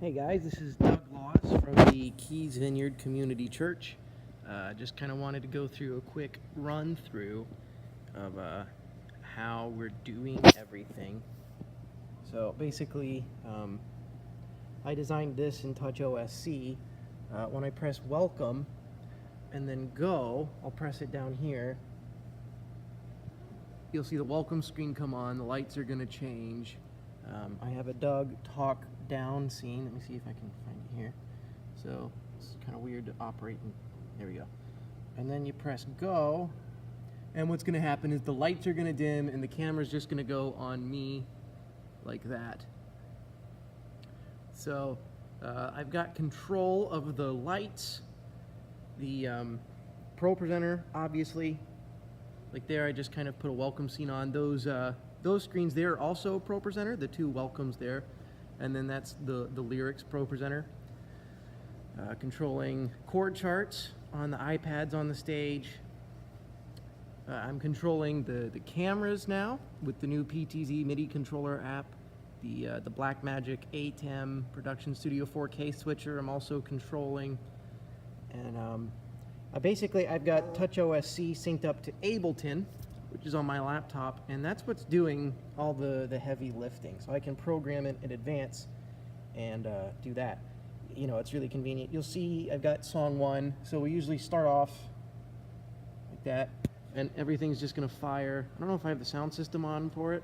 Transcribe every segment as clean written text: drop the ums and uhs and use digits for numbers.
Hey guys, this is Doug Laws from the Keys Vineyard Community Church. Just kind of wanted to go through a quick run through of how we're doing everything. So basically, I designed this in TouchOS. When I press welcome and then go, I'll press it down here. You'll see the welcome screen come on, the lights are going to change. I have a Doug talk down scene. Let me see if I can find it here. So it's kind of weird to operate. There we go. And then you press go, and what's going to happen is the lights are going to dim and the camera's just going to go on me like that. So I've got control of the lights, the Pro Presenter, obviously. Like there, I just kind of put a welcome scene on. Those screens there are also Pro Presenter, the two welcomes there. And then that's the lyrics Pro Presenter. Controlling chord charts on the iPads on the stage. I'm controlling the cameras now with the new PTZ MIDI controller app. The Blackmagic ATEM Production Studio 4K switcher I'm also controlling. And I've got TouchOS synced up to Ableton, which is on my laptop, and that's what's doing all the heavy lifting. So I can program it in advance and do that. You know, it's really convenient. You'll see I've got song 1, so we usually start off like that, and everything's just gonna fire. I don't know if I have the sound system on for it,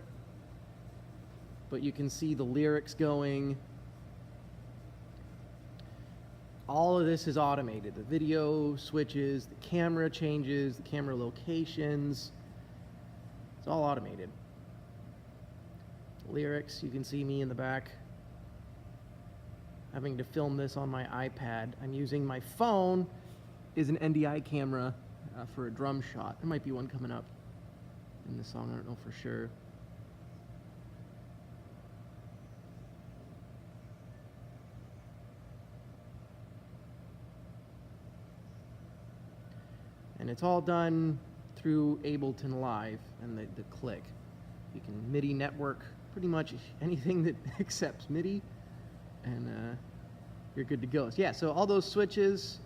but you can see the lyrics going. All of this is automated. The video switches, the camera changes, the camera locations. It's all automated. Lyrics, you can see me in the back having to film this on my iPad. I'm using my phone as an NDI camera for a drum shot. There might be one coming up in the song, I don't know for sure. And it's all done through Ableton Live and the click. You can MIDI network pretty much anything that accepts MIDI, and you're good to go. So yeah, so all those switches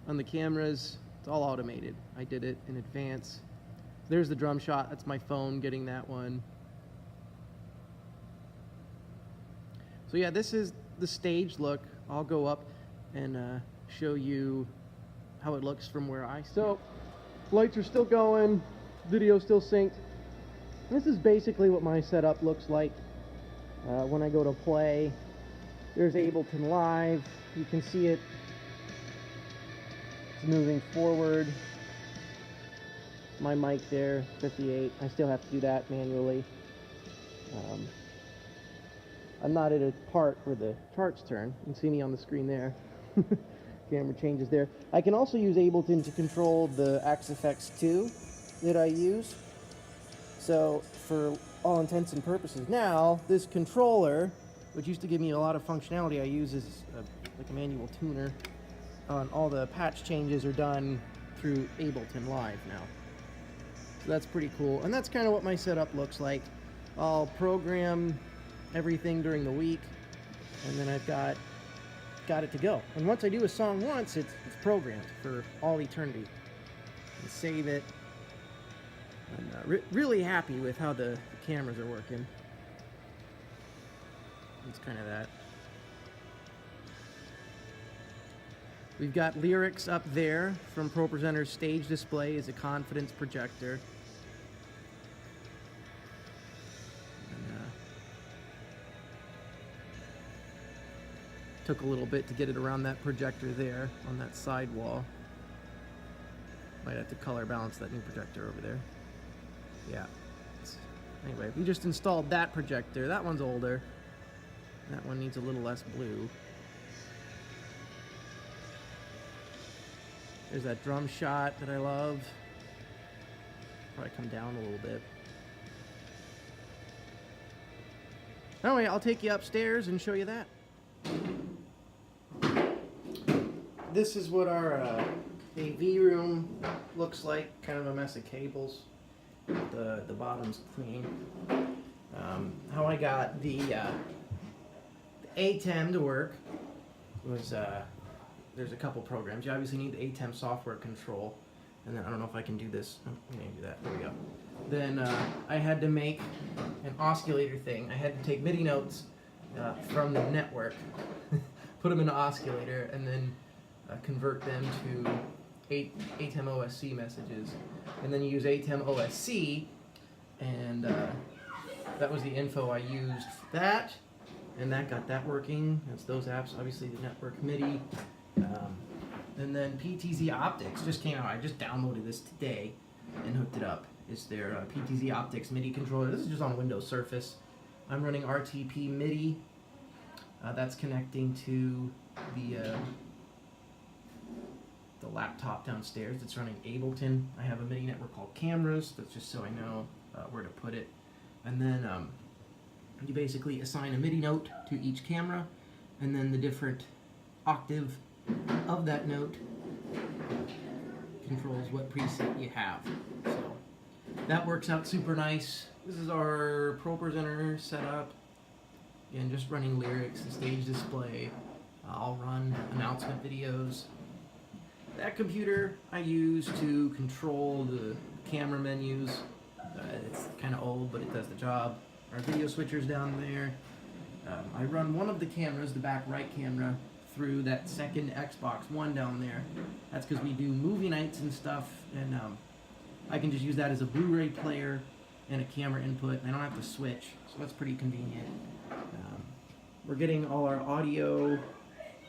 on the cameras, it's all automated. I did it in advance. There's the drum shot. That's my phone getting that one. So yeah, this is the stage look. I'll go up and show you how it looks from where I sit. So lights are still going, video still synced. This is basically what my setup looks like when I go to play. There's Ableton Live. You can see it. It's moving forward. My mic there, 58. I still have to do that manually. I'm not at a part where the charts turn. You can see me on the screen there. Camera changes there. I can also use Ableton to control the Axe FX 2 that I use. So for all intents and purposes now, this controller, which used to give me a lot of functionality, I use as like a manual tuner. All the patch changes are done through Ableton Live now. So that's pretty cool. And that's kind of what my setup looks like. I'll program everything during the week, and then I've got it to go. And once I do a song once, it's programmed for all eternity. And save it. I'm really happy with how the cameras are working. It's kind of that. We've got lyrics up there from Pro Presenter's stage display as a confidence projector. Took a little bit to get it around that projector there on that side wall. Might have to color balance that new projector over there. Yeah. Anyway, we just installed that projector. That one's older. That one needs a little less blue. There's that drum shot that I love. Probably come down a little bit. Anyway, I'll take you upstairs and show you that. This is what our AV room looks like. Kind of a mess of cables. The bottom's clean. How I got the ATEM to work was there's a couple programs. You obviously need the ATEM software control, and then I don't know if I can do this. I'm gonna do that. There we go. Then I had to make an oscillator thing. I had to take MIDI notes from the network, put them in an oscillator, and then convert them to ATEM OSC messages. And then you use ATEM OSC, and that was the info I used for that. And that got that working. That's those apps, obviously the network MIDI. And then PTZ Optics just came out. I just downloaded this today and hooked it up. It's their PTZ Optics MIDI controller. This is just on Windows Surface. I'm running RTP MIDI. That's connecting to the laptop downstairs. It's running Ableton. I have a MIDI network called Cameras. That's just so I know where to put it. And then you basically assign a MIDI note to each camera, and then the different octave of that note controls what preset you have. So that works out super nice. This is our Pro Presenter setup. Again, just running lyrics, the stage display. I'll run announcement videos. That computer I use to control the camera menus. It's kind of old, but it does the job. Our video switcher's down there. I run one of the cameras, the back right camera, through that second Xbox One down there. That's because we do movie nights and stuff, and I can just use that as a Blu-ray player and a camera input, and I don't have to switch, so that's pretty convenient. We're getting all our audio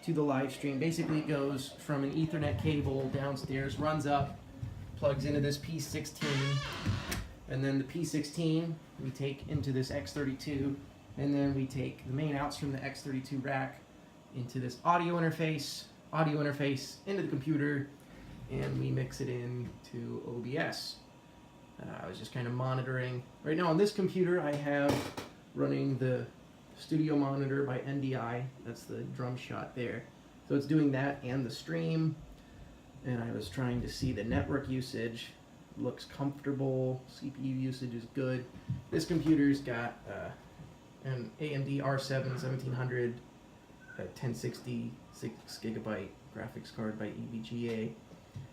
to the live stream. Basically it goes from an Ethernet cable downstairs, runs up, plugs into this P16, and then the P16 we take into this X32, and then we take the main outs from the X32 rack into this audio interface into the computer, and we mix it into OBS. I was just kind of monitoring. Right now on this computer I have running the studio monitor by NDI. That's the drum shot there. So it's doing that and the stream, and I was trying to see the network usage. Looks comfortable. CPU usage is good. This computer's got an AMD R7 1700 1060 6GB graphics card by EVGA.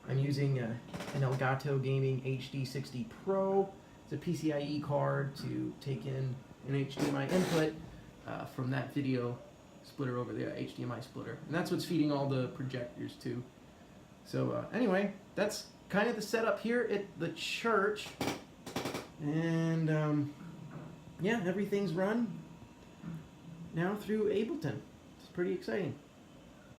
I'm using an Elgato Gaming HD60 Pro. It's a PCIe card to take in an HDMI input from that video splitter over there, HDMI splitter. And that's what's feeding all the projectors to. So anyway, that's kind of the setup here at the church. And yeah, everything's run now through Ableton. It's pretty exciting.